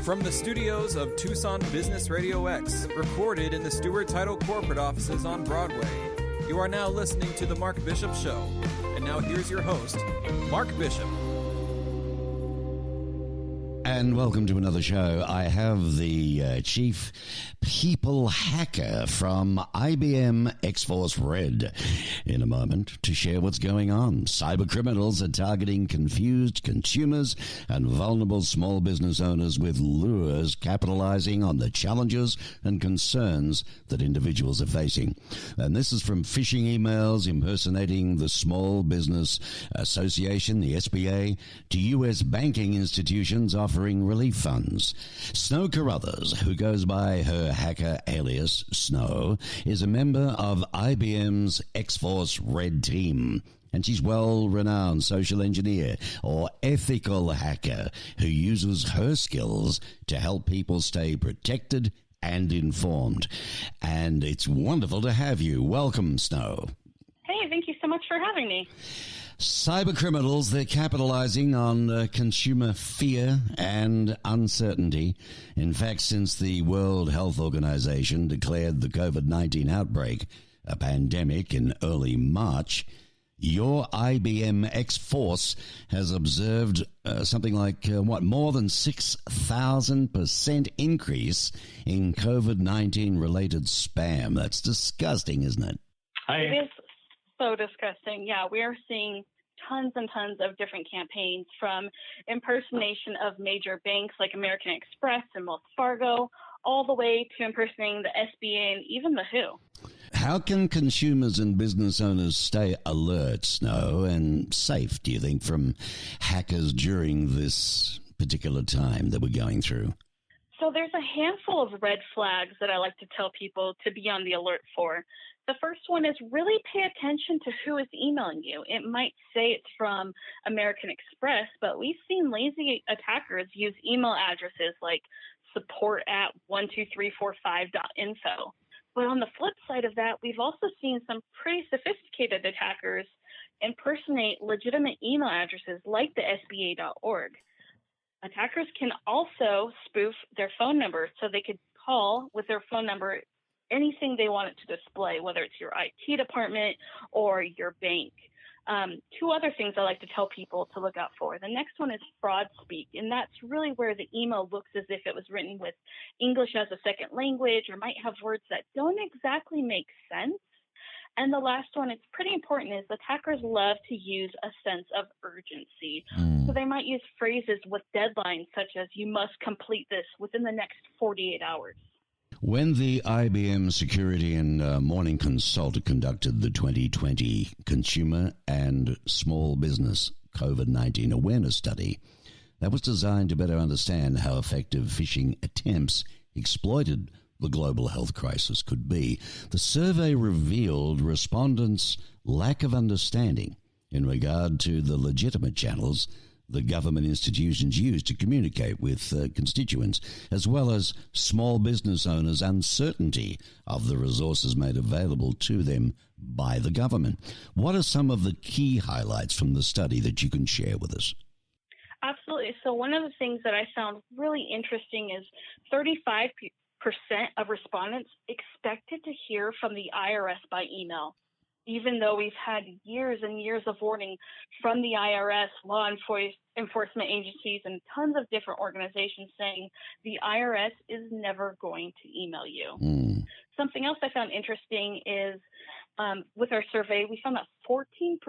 From the studios of Tucson Business Radio X, recorded in the Stewart Title corporate offices on Broadway, you are now listening to The Mark Bishop Show. And now here's your host, Mark Bishop. And welcome to another show. I have the chief people hacker from IBM XForce Read in a moment to share what's going on. Cyber criminals are targeting confused consumers and vulnerable small business owners with lures, capitalizing on the challenges and concerns that individuals are facing. And this is from phishing emails impersonating the Small Business Association, the SBA, to U.S. banking institutions offering relief funds. Snow Carruthers, who goes by her hacker alias Snow, is a member of IBM's XForce Read team. And she's well-renowned social engineer or ethical hacker who uses her skills to help people stay protected and informed. And it's wonderful to have you. Welcome, Snow. Hey, thank you so much for having me. Cyber criminals, they're capitalizing on consumer fear and uncertainty. In fact, since the World Health Organization declared the COVID-19 outbreak a pandemic in early March, your IBM XForce has observed something like, more than 6,000% increase in COVID-19 related spam. That's disgusting, isn't it? It is so disgusting. Yeah, we are seeing tons and tons of different campaigns, from impersonation of major banks like American Express and Wells Fargo, all the way to impersonating the SBA and even the WHO. How can consumers and business owners stay alert, Snow, and safe, do you think, from hackers during this particular time that we're going through? So there's a handful of red flags that I like to tell people to be on the alert for. The first one is really pay attention to who is emailing you. It might say it's from American Express, but we've seen lazy attackers use email addresses like support@12345.info. But on the flip side of that, we've also seen some pretty sophisticated attackers impersonate legitimate email addresses like the SBA.org. Attackers can also spoof their phone number, so they could call with their phone number anything they want it to display, whether it's your IT department or your bank. Two other things I like to tell people to look out for. The next one is fraud speak, and that's really where the email looks as if it was written with English as a second language or might have words that don't exactly make sense. And the last one, it's pretty important, is attackers love to use a sense of urgency. So they might use phrases with deadlines such as, "you must complete this within the next 48 hours. When the IBM Security and Morning Consult conducted the 2020 Consumer and Small Business COVID-19 Awareness Study, that was designed to better understand how effective phishing attempts exploited the global health crisis could be. The survey revealed respondents' lack of understanding in regard to the legitimate channels the government institutions use to communicate with constituents, as well as small business owners' uncertainty of the resources made available to them by the government. What are some of the key highlights from the study that you can share with us? Absolutely. So one of the things that I found really interesting is 35% of respondents expected to hear from the IRS by email, even though we've had years and years of warning from the IRS, law enforcement agencies, and tons of different organizations saying the IRS is never going to email you. Something else I found interesting is with our survey, we found that 14%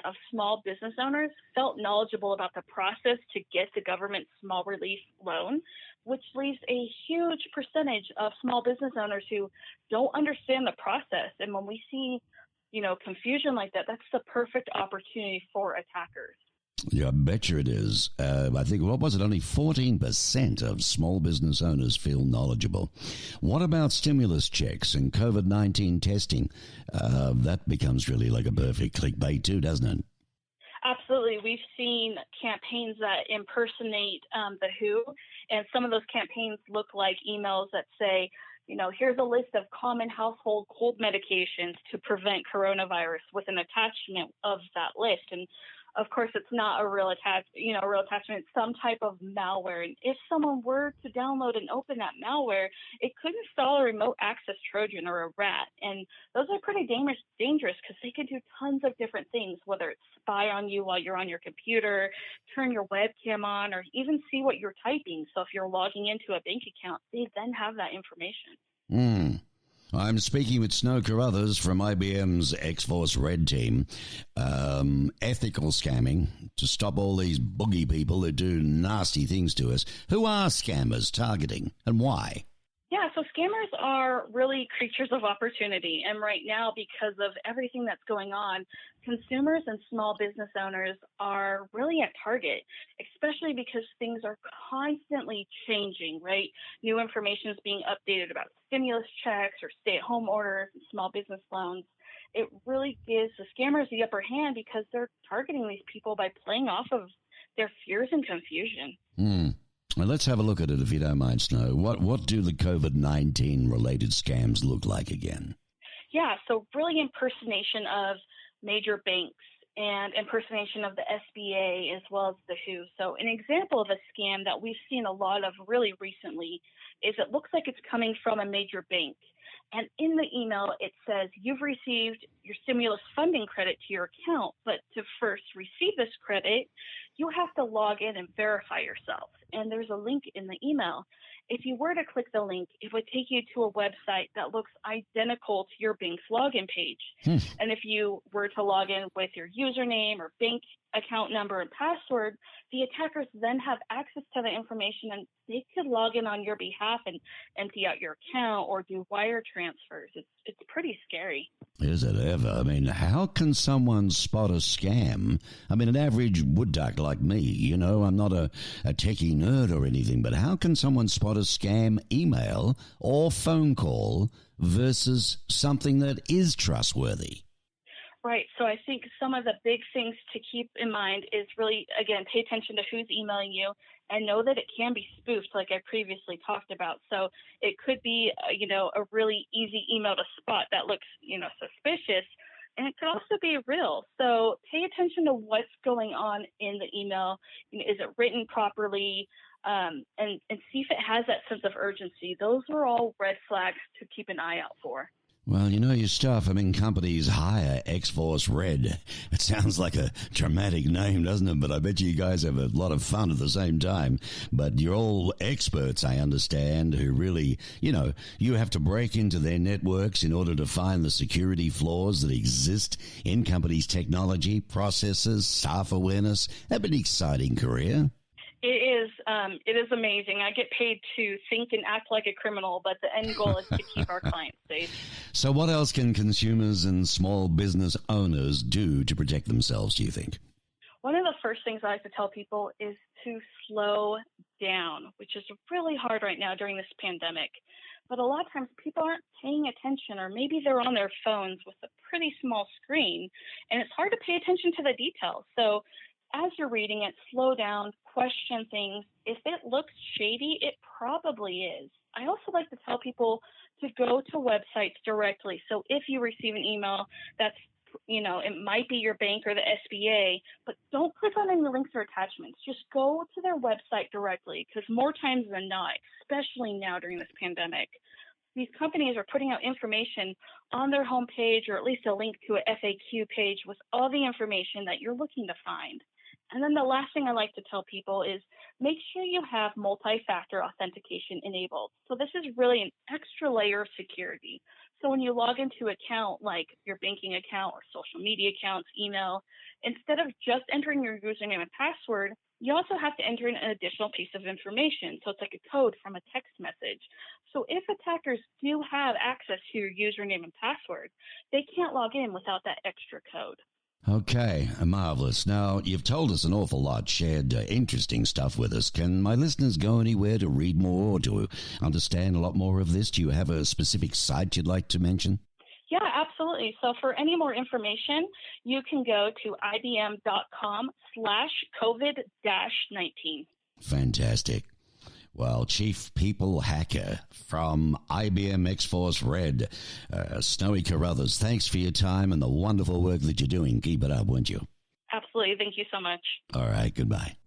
of small business owners felt knowledgeable about the process to get the government small relief loan, which leaves a huge percentage of small business owners who don't understand the process. And when we see confusion like that, that's the perfect opportunity for attackers. Yeah, I bet you it is. I think, what was it? Only 14% of small business owners feel knowledgeable. What about stimulus checks and COVID-19 testing? That becomes really like a perfect clickbait too, doesn't it? Absolutely. We've seen campaigns that impersonate the WHO, and some of those campaigns look like emails that say, here's a list of common household cold medications to prevent coronavirus, with an attachment of that list. And Of course, it's not a real attachment. It's some type of malware. And if someone were to download and open that malware, it could install a remote access Trojan or a rat. And those are pretty dangerous because they could do tons of different things, whether it's spy on you while you're on your computer, turn your webcam on, or even see what you're typing. So if you're logging into a bank account, they then have that information. I'm speaking with Snow Carruthers from IBM's XForce Read team. Ethical scamming, to stop all these boogie people that do nasty things to us. Who are scammers targeting and why? Yeah, so scammers are really creatures of opportunity. And right now, because of everything that's going on, consumers and small business owners are really at target, especially because things are constantly changing, right? New information is being updated about stimulus checks or stay-at-home orders and small business loans. It really gives the scammers the upper hand because they're targeting these people by playing off of their fears and confusion. Well, let's have a look at it, if you don't mind, Snow. What do the COVID-19 related scams look like again? Yeah, so really impersonation of major banks and impersonation of the SBA as well as the WHO. So an example of a scam that we've seen a lot of really recently is it looks like it's coming from a major bank. And in the email, it says, you've received your stimulus funding credit to your account, but to first receive this credit, you have to log in and verify yourself. And there's a link in the email. If you were to click the link, it would take you to a website that looks identical to your bank's login page. And if you were to log in with your username or bank account number and password, the attackers then have access to the information and they could log in on your behalf and empty out your account or do wire transfers. It's pretty scary. Is it ever? I mean, how can someone spot a scam? I mean, an average wood duck like me, you know, I'm not a techie nerd or anything, but how can someone spot a scam email or phone call versus something that is trustworthy? Right. So I think some of the big things to keep in mind is really, again, pay attention to who's emailing you and know that it can be spoofed, like I previously talked about. So it could be, a really easy email to spot that looks, suspicious, and it could also be real. So pay attention to what's going on in the email. Is it written properly? And see if it has that sense of urgency. Those are all red flags to keep an eye out for. Well, you know your stuff. I mean, companies hire XForce Read. It sounds like a dramatic name, doesn't it? But I bet you guys have a lot of fun at the same time. But you're all experts, I understand, who really, you have to break into their networks in order to find the security flaws that exist in companies' technology, processes, staff awareness. That'd be an exciting career. It is amazing. I get paid to think and act like a criminal, but the end goal is to keep our clients safe. So what else can consumers and small business owners do to protect themselves, do you think? One of the first things I like to tell people is to slow down, which is really hard right now during this pandemic. But a lot of times people aren't paying attention, or maybe they're on their phones with a pretty small screen, and it's hard to pay attention to the details. So as you're reading it, slow down, question things. If it looks shady, it probably is. I also like to tell people to go to websites directly. So if you receive an email that's, it might be your bank or the SBA, but don't click on any links or attachments. Just go to their website directly, because more times than not, especially now during this pandemic, these companies are putting out information on their homepage, or at least a link to a FAQ page with all the information that you're looking to find. And then the last thing I like to tell people is make sure you have multi-factor authentication enabled. So this is really an extra layer of security. So when you log into an account like your banking account or social media accounts, email, instead of just entering your username and password, you also have to enter in an additional piece of information. So it's like a code from a text message. So if attackers do have access to your username and password, they can't log in without that extra code. Okay, marvelous. Now, you've told us an awful lot, shared interesting stuff with us. Can my listeners go anywhere to read more or to understand a lot more of this? Do you have a specific site you'd like to mention? Yeah, absolutely. So for any more information, you can go to ibm.com/COVID-19. Fantastic. Well, Chief People Hacker from IBM XForce Read, Snowy Carruthers, thanks for your time and the wonderful work that you're doing. Keep it up, won't you? Absolutely. Absolutely. Thank you so much. All right. Goodbye.